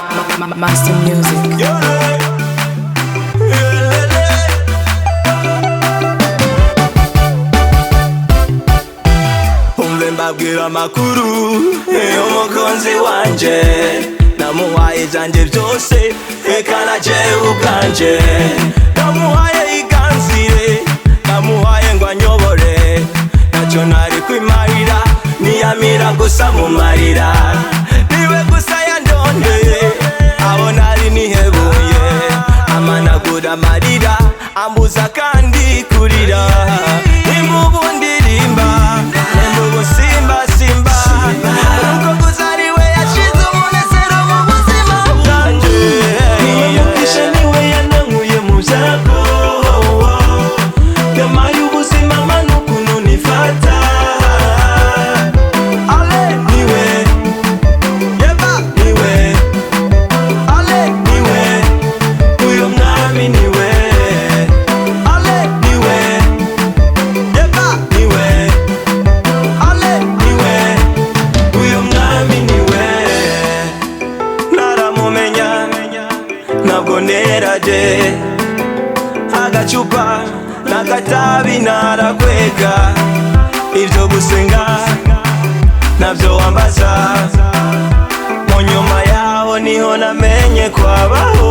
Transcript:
Master Music. Umve mbabwira amakuru y'umukunzi wanje, namuhaye ibyanjye byose reka naje ubwanje, namuhaye iganzire, namuhaye ngo anyobore, ntacyo nari kwimarira niyamira gusa mu marira, niwe gusa yandondeye aho nari nihebuye, amanagura amarira ambuza kandi kurira, imvubu ndirimba imvubu simba simba, nuko gusa ariwe yashize umunezero mu buzima bwanjye, niwe mukisha niwe yanankuye mu byago, yampaye ubuzima mana ukuntu nifata, ale niwe yeba niwe, ale niwe uyu mwami niwe, ale niwe yeba niwe, ale niwe uyu mwami niwe, naramumenya ntabwo neraje, agacupa n'agatabi narakwega, ibyo gusenga nabyo wambaza, mu nyuma yaho niho namenye kwabaho.